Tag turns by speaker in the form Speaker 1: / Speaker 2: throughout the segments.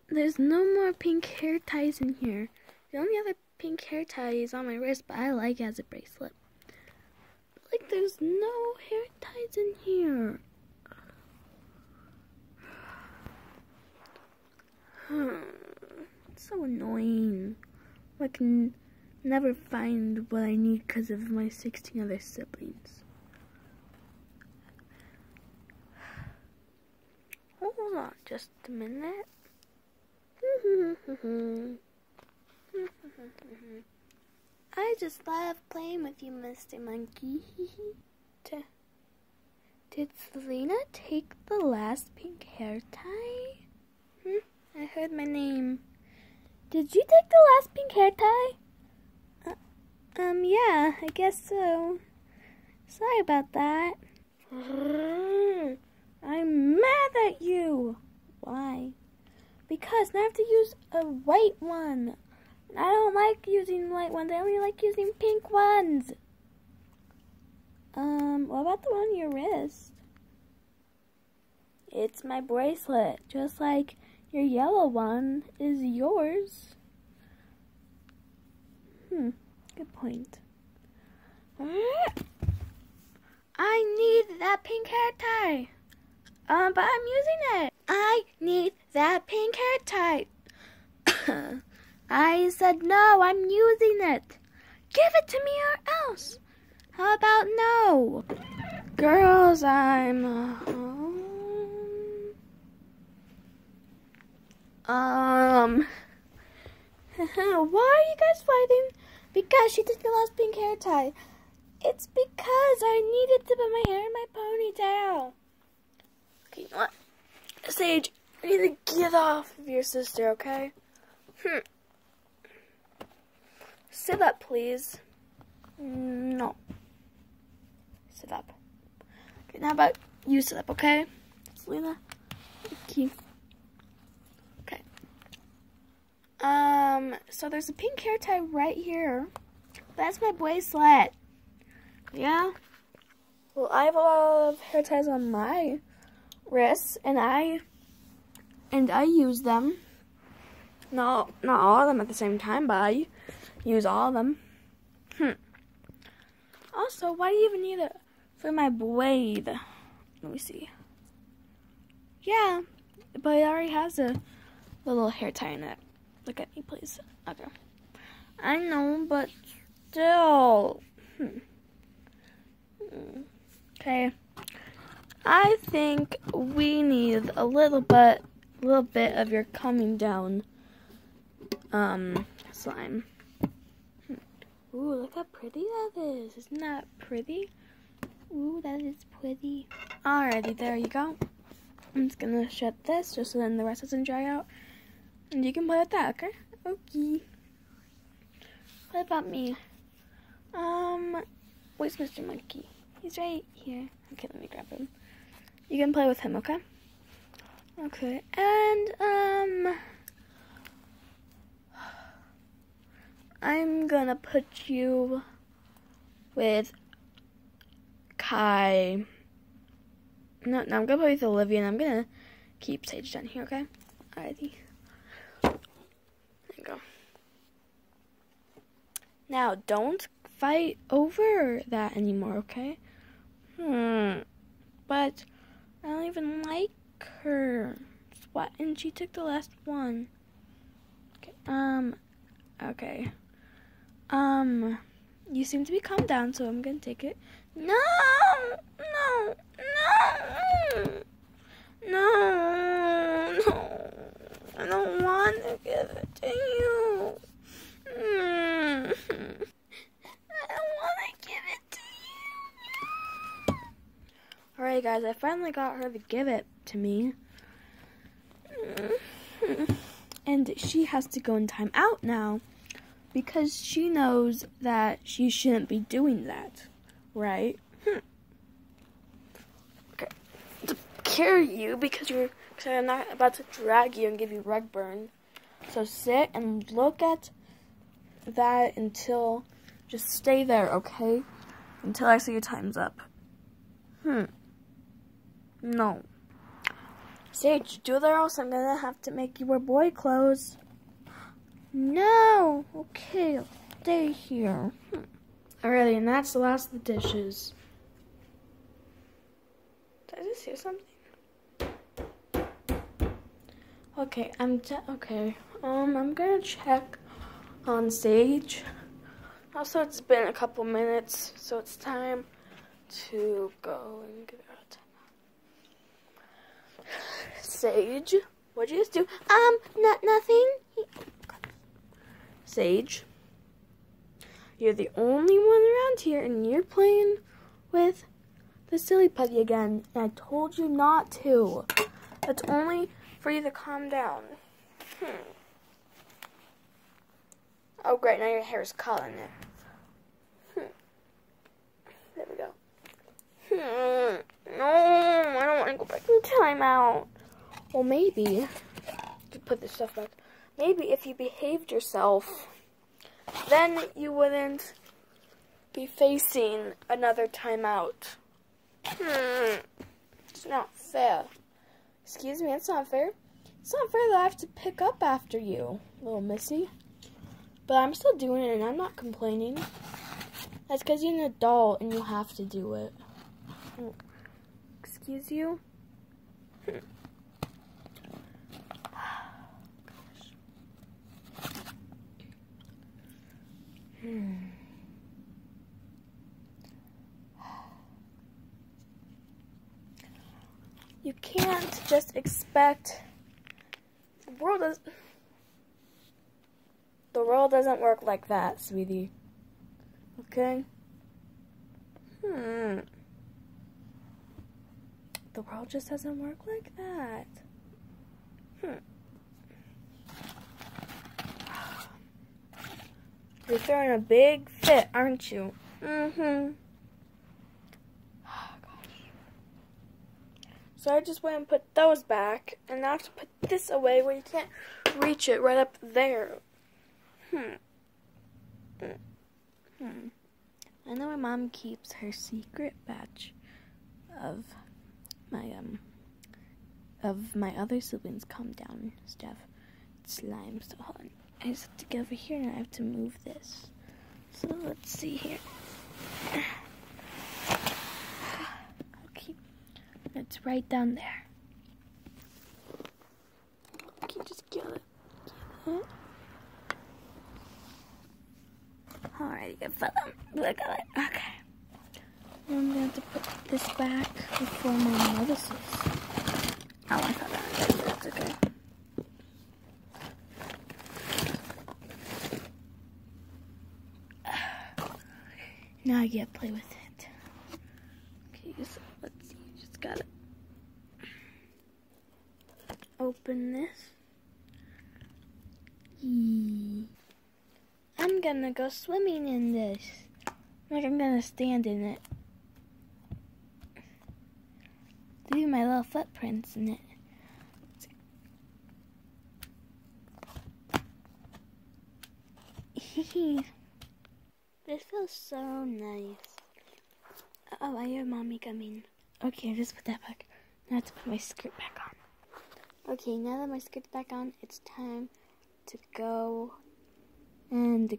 Speaker 1: there's no more pink hair ties in here. The only other pink hair tie is on my wrist, but I like it as a bracelet. Like, there's no hair ties in here. It's so annoying. I can never find what I need because of my 16 other siblings. Hold on just a minute. I just love playing with you, Mr. Monkey. Did Selena take the last pink hair tie? I heard my name. Did you take the last pink hair tie? Yeah, I guess so. Sorry about that. I'm mad at you. Why? Because now I have to use a white one. I don't like using white ones. I only like using pink ones. What about the one on your wrist? It's my bracelet, just like your yellow one is yours. Good point. I need that pink hair tie. But I'm using it. I need that pink hair tie. I said no, I'm using it. Give it to me or else. How about no? Girls, I'm home. Why are you guys fighting? Because she took the last pink hair tie. It's because I needed to put my hair in my ponytail. Okay, you know what? Sage, I need to get off of your sister, okay? Sit up, please. No. Sit up. Okay, now how about you sit up, okay? Selena? Thank you. Okay. So there's a pink hair tie right here. That's my bracelet. Yeah? Well, I have a lot of hair ties on my wrists, and I use them. Not all of them at the same time, but I use all of them. Also, why do you even need it for my blade? Let me see. Yeah, but it already has a little hair tie in it. Look at me, please. Okay. I know, but still. Okay. I think we need a little bit of your coming down slime. Ooh, look how pretty that is. Isn't that pretty? Ooh, that is pretty. Alrighty, there you go. I'm just gonna shut this just so then the rest doesn't dry out. And you can play with that, okay? Okay. What about me? Where's Mr. Monkey? He's right here. Okay, let me grab him. You can play with him, okay? Okay, and, I'm gonna put you with Kai. No, I'm gonna play with Olivia, and I'm gonna keep Sage down here, okay? Alrighty. There you go. Now, don't fight over that anymore, okay? But I don't even like her. What? And she took the last one. Okay. Okay. You seem to be calmed down, so I'm gonna take it. No! No! No! No! No! I don't want to give it to you. I don't want to give it to you. Alright, guys, I finally got her to give it to me. And she has to go in time out now because she knows that she shouldn't be doing that, right? Okay, to carry you because I'm not about to drag you and give you rug burn. So sit and look at that until, just stay there, okay? Until I say your time's up. No. Sage, do that or else I'm gonna have to make you wear boy clothes. No! Okay, I'll stay here. Alrighty, and that's the last of the dishes. Did I just hear something? Okay, I'm gonna check on Sage. Also, it's been a couple minutes, so it's time to go and get out. Sage, what'd you just do? Nothing. Sage, you're the only one around here, and you're playing with the silly putty again. And I told you not to. That's only for you to calm down. Oh, great, now your hair is caught in it. There we go. No, I don't want to go back to the timeout. Well, maybe, to put this stuff back, maybe if you behaved yourself, then you wouldn't be facing another timeout. It's not fair. Excuse me, it's not fair. It's not fair that I have to pick up after you, little missy. But I'm still doing it, and I'm not complaining. That's because you're an adult, and you have to do it. Excuse you? You can't just expect the world doesn't work like that, sweetie. Okay? The world just doesn't work like that. You're throwing a big fit, aren't you? So I just went and put those back, and now I have to put this away where you can't reach it right up there. I know my mom keeps her secret batch of my other siblings calm down stuff. Slime, so hold on. I just have to get over here and I have to move this. So let's see here. Okay. It's right down there. Okay, just get it. Alright, good fella. Look at it. Okay. Now I'm going to have to put this back before my notices. Oh, I thought that was good. That's okay. Now I get to play with it. Okay, so let's see. Just gotta open this. I'm gonna go swimming in this. Like I'm gonna stand in it. Leave my little footprints in it. This feels so nice. Oh, I hear mommy coming. Okay, I just put that back. Now I have to put my skirt back on. Okay, now that my skirt's back on, it's time to go and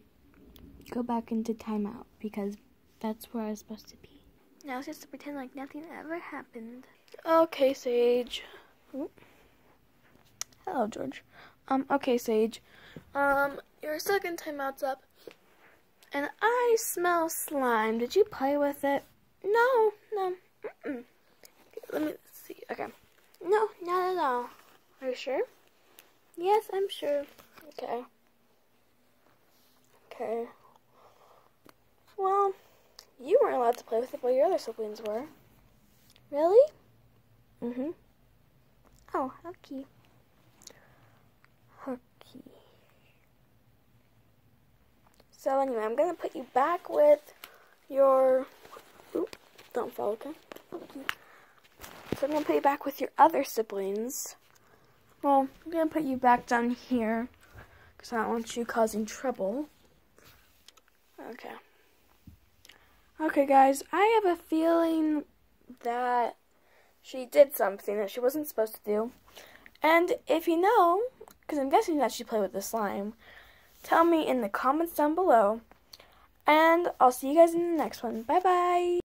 Speaker 1: go back into timeout because that's where I was supposed to be. Now it's just to pretend like nothing ever happened. Okay, Sage. Ooh. Hello, George. Okay, Sage. Your second timeout's up. And I smell slime. Did you play with it? No. Okay, let me see. Okay. No, not at all. Are you sure? Yes, I'm sure. Okay. Well, you weren't allowed to play with it, but your other siblings were. Really? Oh, okay. So anyway, I'm going to put you back with your... Oop, don't fall, okay? So I'm going to put you back with your other siblings. Well, I'm going to put you back down here because I don't want you causing trouble. Okay, guys, I have a feeling that she did something that she wasn't supposed to do. And if you know, because I'm guessing that she played with the slime, tell me in the comments down below. And I'll see you guys in the next one. Bye-bye.